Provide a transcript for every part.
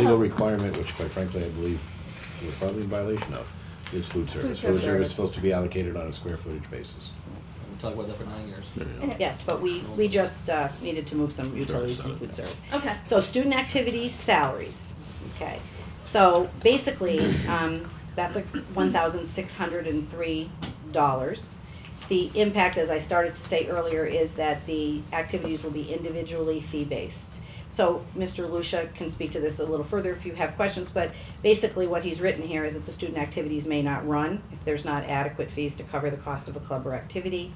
single requirement, which quite frankly I believe we're probably in violation of, is food service. Food service is supposed to be allocated on a square footage basis. We'll talk about that for 9 years. Yes, but we just needed to move some utilities from food service. Okay. So student activities, salaries, okay. So basically, that's $1,603. The impact, as I started to say earlier, is that the activities will be individually fee-based. So Mr. Lucia can speak to this a little further if you have questions, but basically what he's written here is that the student activities may not run if there's not adequate fees to cover the cost of a club or activity.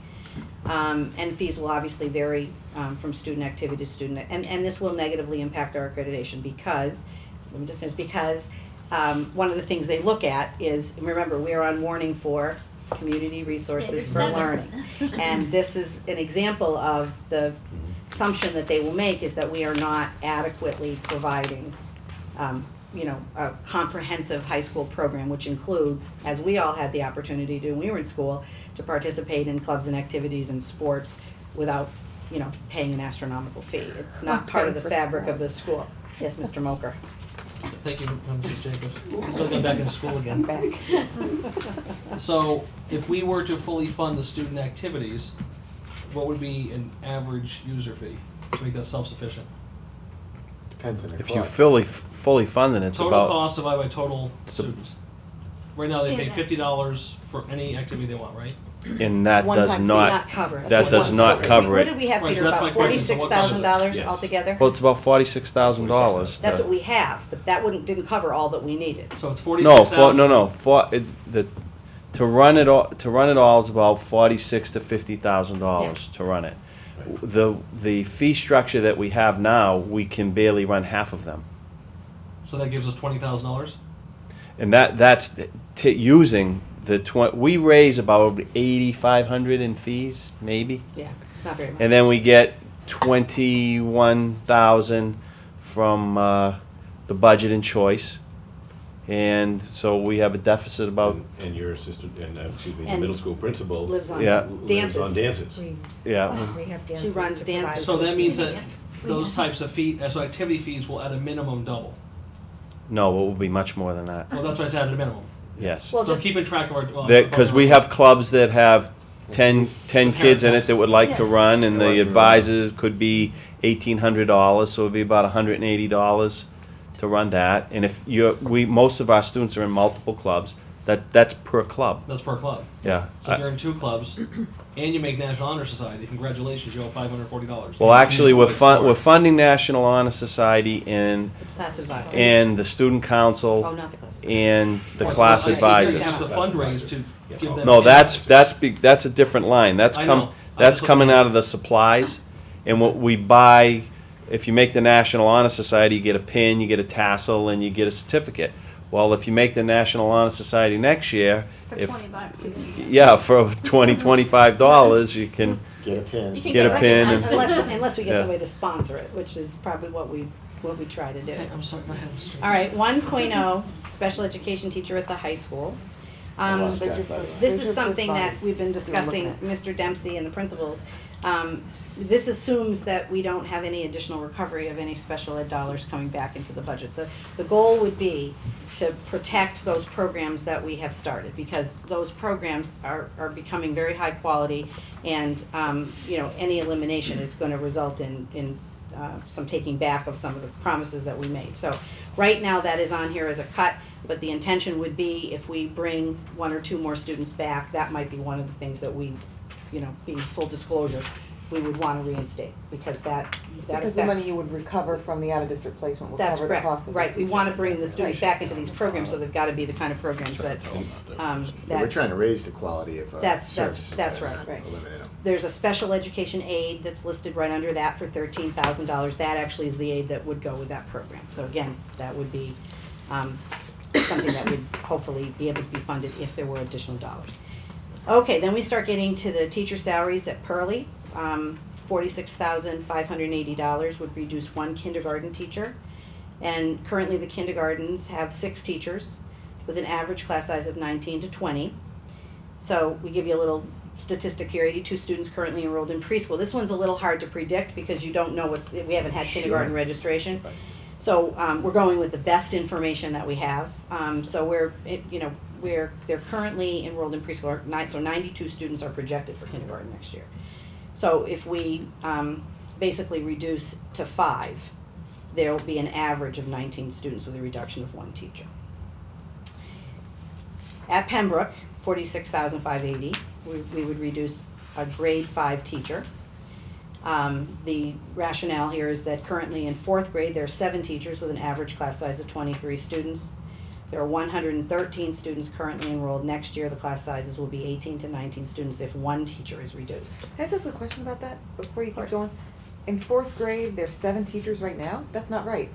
And fees will obviously vary from student activity to student, and this will negatively impact our accreditation because, let me just finish, because one of the things they look at is, remember, we are on warning for community resources for learning. And this is an example of the assumption that they will make is that we are not adequately providing, a comprehensive high school program, which includes, as we all had the opportunity to do when we were in school, to participate in clubs and activities and sports without, paying an astronomical fee. It's not part of the fabric of the school. Yes, Mr. Mocher. Thank you, Mrs. Jacobs. Still getting back in school again. I'm back. So, if we were to fully fund the student activities, what would be an average user fee to make that self-sufficient? Depends on the If club. you fully funded, it's Total about, cost divided by total students. Right now, they pay Yeah. $50 for any activity they want, right? and that does One-time fee not, cover it. that does not So cover What it. did we have, Right, so Peter, that's about my question. So what $46,000 Yes. altogether? Well, it's about $46,000. That's what we have, but that didn't cover all that we needed. So it's No, 46,000. to run it all is about $46,000 to $50,000 to run it. The fee structure that we have now, we can barely run half of them, So that gives us $20,000. and that's using we raise about 8,500 in fees, maybe, Yeah, it's not very much. and then we get 21,000 from the budget and choice, and so we have a deficit about And your assistant, the And middle school principal Lives on Yeah. lives on dances. dances. yeah. We have dances. She runs to dances. So that means that Yes. those types of so activity fees will at a minimum double. No, it will be much more than that. Well, that's what I said, at a minimum. Yes. Well, So just, keeping track of our. Because we have clubs that have 10 kids in it that would like to run, and the advisors could be $1,800, so it'd be about $180 to run that. And if most of our students are in multiple clubs, that's per club. That's per club. Yeah. So if you're in 2 clubs, and you make National Honor Society, congratulations, you owe $540. Well, actually, we're Sports. funding National Honor Society and class advisor. the student Oh, council not the class advisor. and the Well, class I see advisors. you have to fundraise to give them. No, that's a different line. That's I know. that's I'm coming just out of the supplies, and what we buy. If you make the National Honor Society, you get a pin, you get a tassel, and you get a certificate. Well, if you make the National Honor Society next year, For if $20. for $25, you can. Get a pin. You can Get a pin and- Unless we get Yeah. somebody to sponsor it, which is probably what we try to do. Hey, I'm sorry, my head was straight. All right, 1.0, special education teacher at the high school. lost track, by the way. This is something that we've been discussing, Mr. Dempsey and the principals. This assumes that we don't have any additional recovery of any special ed dollars coming back into the budget. The goal would be to protect those programs that we have started, because those programs are becoming very high quality, and, any elimination is gonna result in some taking back of some of the promises that we made. So, right now, that is on here as a cut, but the intention would be if we bring 1 or 2 more students back, that might be one of the things that we, being full disclosure, we would wanna reinstate, because that Because the money affects- you would recover from the out-of-district placement will That's cover the correct, cost of the right, we wanna bring the students Right. back into these programs, so they've gotta be the kind of programs that, We're that, trying to raise the quality of That's services. right. not Right. eliminate them. there's a special education aid that's listed right under that for $13,000, that actually is the aid that would go with that program. So again, that would be, something that would hopefully be able to be funded if there were additional dollars. Okay, then we start getting to the teacher salaries at Pearlie. $46,580 would reduce 1 kindergarten teacher. And currently the kindergartens have 6 teachers with an average class size of 19 to 20. So we give you a little statistic here, 82 students currently enrolled in preschool. This one's a little hard to predict because you don't know we haven't had kindergarten registration. Right. So, we're going with the best information that we have. So they're currently enrolled in preschool, so 92 students are projected for kindergarten next year. So if we basically reduce to 5, there will be an average of 19 students with a reduction of 1 teacher. At Pembroke, 46,580, we would reduce a grade 5 teacher. The rationale here is that currently in 4th grade, there are 7 teachers with an average class size of 23 students. There are 113 students currently enrolled. Next year, the class sizes will be 18 to 19 students if 1 teacher is reduced. Can I ask a question about that before you Of course. keep going? In 4th grade, there's 7 teachers right now? That's not right.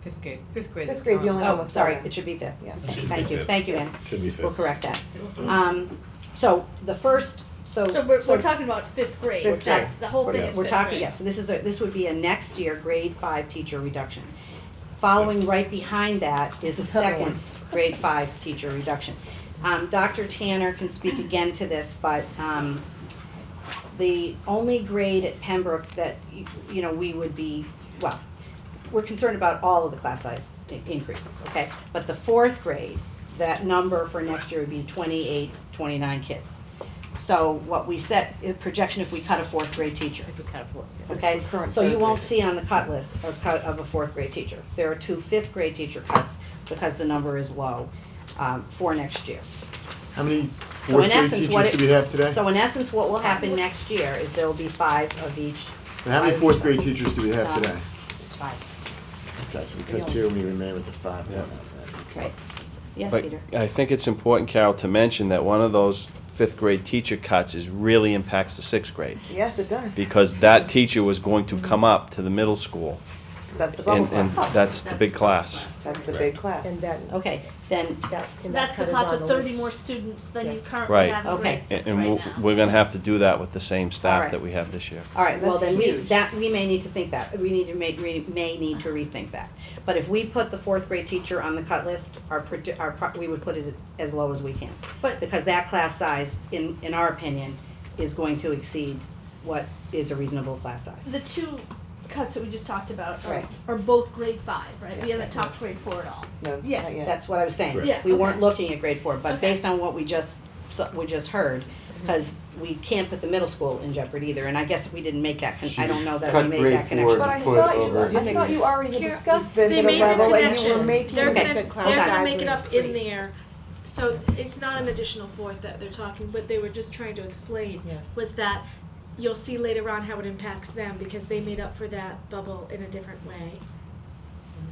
Fifth grade. Fifth grade. Fifth grade's the only one Oh, with sorry, 7. it should be 5th. Yeah. It should be Thank you, fifth. thank you, Ann. Should be 5th. We'll correct that. So the first, So we're talking about 5th grade. Fifth That's, grade. the whole thing is We're 5th talking, grade. yeah, so this would be a next year grade 5 teacher reduction. Following right behind that is a Another one. second grade 5 teacher reduction. Dr. Tanner can speak again to this, but the only grade at Pembroke that, we would be, well, we're concerned about all of the class size increases, okay? But the 4th grade, that number for next year would be 28, 29 kids. So what we set, projection if we cut a 4th grade teacher. If we cut four. Okay, the current so you third won't graders. see on the cut list a cut of a 4th grade teacher. There are 2 5th grade teacher cuts because the number is low for next year. How many So fourth in grade essence, teachers do we have today? So in essence, what will happen next year is there will be 5 of each. And how many 5 of fourth each grade class. teachers do we have today? 5, Okay, so because 2, we remain with the 5. Yeah. right. Yes, But Peter? I think it's important, Carol, to mention that one of those 5th grade teacher cuts really impacts the 6th grade. Yes, it does. Because that teacher was going to come up to the middle school, 'Cause that's the bubble and class. that's the big class. That's the big class. And that, Okay, then, and That's that the cut class is on with the 30 list. more students than you Yes. currently Right. have in Okay. grade 6 And right now. we're gonna have to do that with the same All staff right. that we have this year. all right, well, That's then huge. we may need to think that. We need to may need to rethink that. But if we put the 4th grade teacher on the cut list, we would put it as low as we can. But Because that class size, in our opinion, is going to exceed what is a reasonable class size. the 2 cuts that we just talked about Right. are both grade 5, right? We Yes, haven't talked yes. grade 4 at all. No, Yeah, not yet. That's what I was saying. Correct. Yeah, We weren't okay. looking at grade 4, but Okay. based on what we just heard, because we can't put the middle school in jeopardy either, and I guess we didn't make that, I don't know that we Cut made grade that connection. four But I Put thought over- you already had Here, discussed this they at a made the level and you were connection. making. They're Okay. gonna, Said class they're gonna size make it would up in increase. there. So it's not an additional 4th that they're talking, but they were just trying to explain Yes. was that you'll see later on how it impacts them because they made up for that bubble in a different way.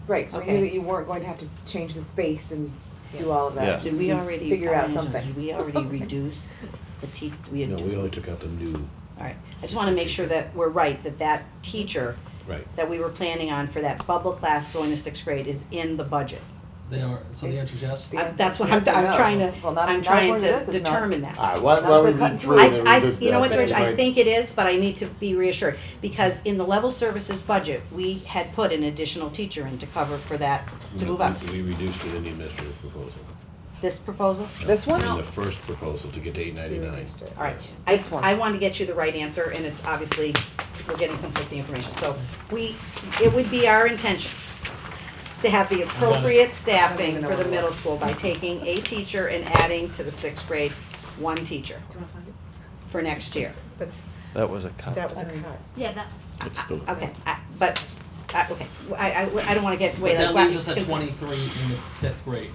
Right, so we Okay. knew that you weren't going to have to change the space and do all of Yeah. that. Did we already? Figure out did something. we already reduce the No, we only took out the new, All right, I just wanna make sure that we're right, that teacher right. that we were planning on for that bubble class going to 6th grade is in the budget. They are, so the answer is yes? The answer That's is what yes or I'm no. trying to, Well, not- I'm not trying according to this, it's not. determine that. All right, why Not don't we the cut read and through dry. and then I, revisit you know that? what, George, That's I fine. think it is, but I need to be reassured, because in the level services budget, we had put an additional teacher in to cover for that, to move up. We reduced it in the administrative proposal. This proposal? This one? In the first proposal to get to 899. reduced it. All right, I, This one. I want to get you the right answer, and it's obviously, we're getting conflicting information. So it would be our intention to have the appropriate staffing for the middle school by taking a teacher and adding to the 6th grade 1 teacher for next year. That was a cut. That was a cut. Yeah, that, It's still. Okay, okay, I don't want to get way But like. that leaves us at 23 in the 5th grade,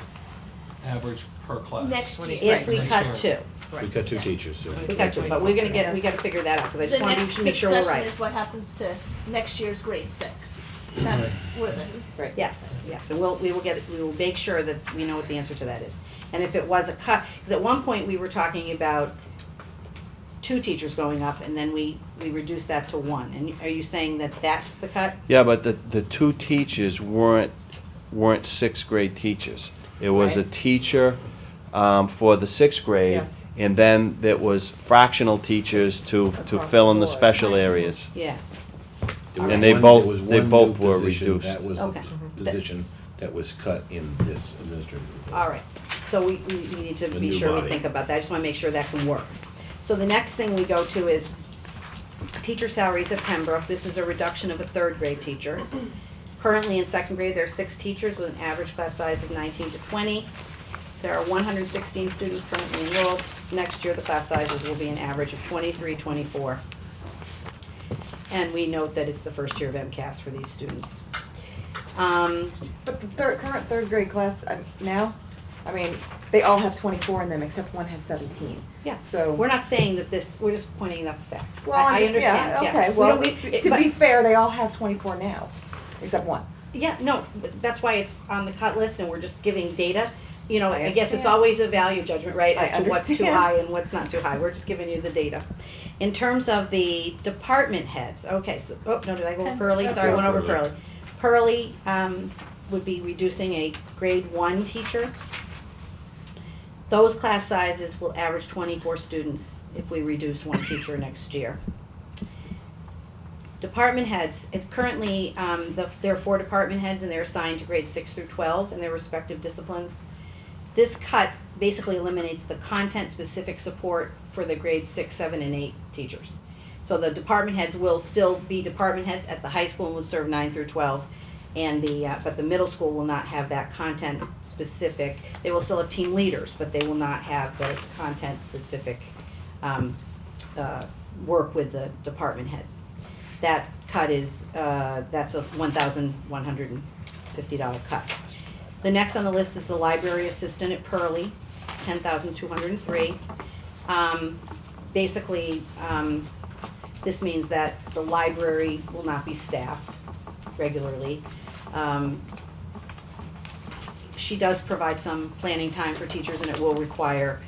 average per class. next year. If we Next cut year. 2, We cut 2 teachers, so. we cut 2, but we gotta figure that out, because I just The want next to make sure we're discussion right. is what happens to next year's grade 6. That's where the, Yes, and we will make sure that we know what the answer to that is. And if it was a cut, because at one point we were talking about 2 teachers going up, and then we reduced that to 1. And are you saying that that's the cut? Yeah, but the 2 teachers weren't 6th grade teachers. It was a Right. teacher for the 6th grade, Yes. and then there was fractional teachers to Across fill the in the board. special areas. Yes. There was And they one- both- there was they one both new were position reduced. That was Okay. the position that was cut in this administrative proposal. All right, so we need to The be new sure we body. think about that, I just wanna make sure that can work. So the next thing we go to is teacher salaries at Pembroke. This is a reduction of a 3rd grade teacher. Currently in second grade, there are 6 teachers with an average class size of 19 to 20. There are 116 students currently enrolled. Next year, the class sizes will be an average of 23, 24. And we note that it's the first year of MCAS for these students. But the current third grade class now, I mean, they all have 24 in them except one has 17. Yeah, So we're not saying that this, we're just pointing out the fact. Well, I I'm just- understand, yeah. Okay, We well, don't- we- to but- be fair, they all have 24 now, except one. Yeah, no, but that's why it's on the cut list and we're just giving data. You know, I I guess it's understand. always a value judgment, right, I as to what's too understand. high and what's not too high. We're just giving you the data. In terms of the department heads, okay, so, oh, no, did I go over Pearlie? Sorry, I went over Pearlie. Pearlie, would be reducing a grade 1 teacher. Those class sizes will average 24 students if we reduce 1 teacher next year. Department heads, it currently, there are 4 department heads and they're assigned to grades 6 through 12 in their respective disciplines. This cut basically eliminates the content-specific support for the grades 6, 7, and 8 teachers. So the department heads will still be department heads at the high school and will serve 9 through 12. And but the middle school will not have that content-specific, they will still have team leaders, but they will not have the content-specific work with the department heads. That cut is, that's a $1,150 cut. The next on the list is the library assistant at Pearlie, $10,203. Basically, this means that the library will not be staffed regularly. She does provide some planning time for teachers and it will require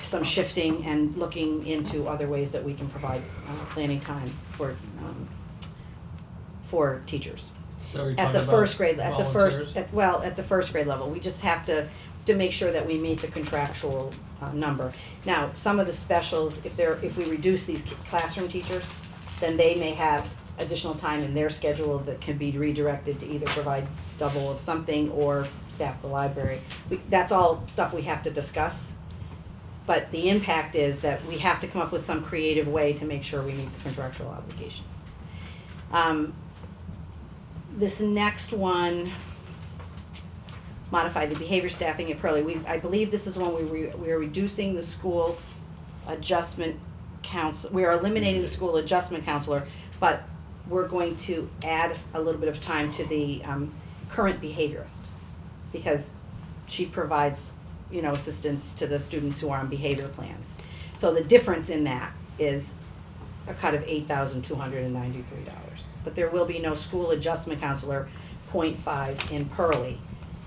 some shifting and looking into other ways that we can provide planning time for teachers. So are you At talking the about first grade, at the volunteers? first, at the first grade level, we just have to make sure that we meet the contractual number. Now, some of the specials, if we reduce these classroom teachers, then they may have additional time in their schedule that can be redirected to either provide double of something or staff the library. That's all stuff we have to discuss. But the impact is that we have to come up with some creative way to make sure we meet the contractual obligations. This next one, modify the behavior staffing at Pearlie. I believe this is when we are reducing the school adjustment counsel. We are eliminating the school adjustment counselor, but we're going to add a little bit of time to the current behaviorist because she provides, assistance to the students who are on behavior plans. So the difference in that is a cut of $8,293. But there will be no school adjustment counselor, 0.5 in Pearlie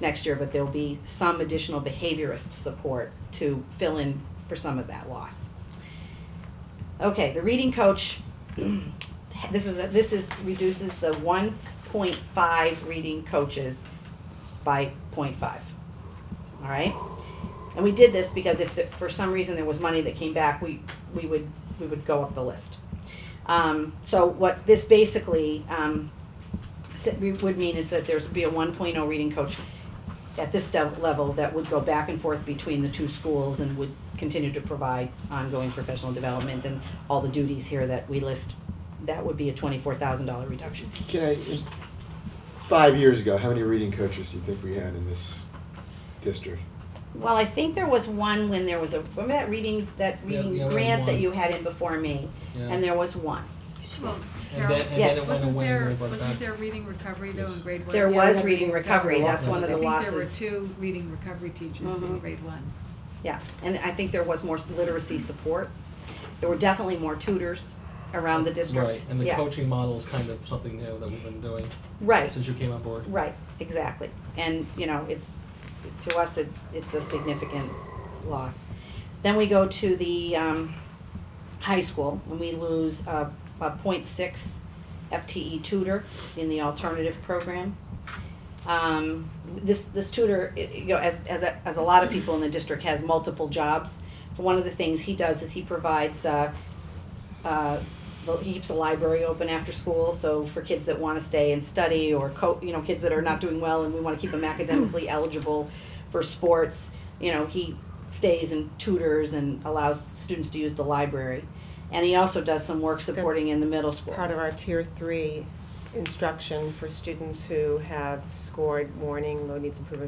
next year, but there'll be some additional behaviorist support to fill in for some of that loss. Okay, the reading coach, this reduces the 1.5 reading coaches by 0.5. All right? And we did this because if for some reason there was money that came back, we would go up the list. So what this basically would mean is that there's be a 1.0 reading coach at this level that would go back and forth between the 2 schools and would continue to provide ongoing professional development and all the duties here that we list. That would be a $24,000 reduction. 5 years ago, how many reading coaches do you think we had in this district? Well, I think there was one when there was remember that reading Yeah, we had grant that one. you had in before me, Yeah. and there was one. Well, And Carol, then, and Yes. then it went wasn't away there, and they brought it wasn't back. there reading recovery though in grade 1? There Yeah, was we reading had recovery, several. that's one of the I think losses. there were 2 reading recovery teachers in Mhm. grade 1. Yeah, and I think there was more literacy support. There were definitely more tutors around the district. Right, and the Yeah. coaching model is kind of something new that we've been doing Right, since you came on board. right, exactly. And, it's, to us, it's a significant loss. Then we go to the high school, and we lose a 0.6 FTE tutor in the alternative program. This tutor, as a lot of people in the district, has multiple jobs. So one of the things he does is he provides, he keeps the library open after school. So for kids that want to stay and study, or kids that are not doing well, and we want to keep them academically eligible for sports, he stays and tutors and allows students to use the library. And he also does some work supporting in the middle school. Part of our tier 3 instruction for students who have scored warning, low needs improvement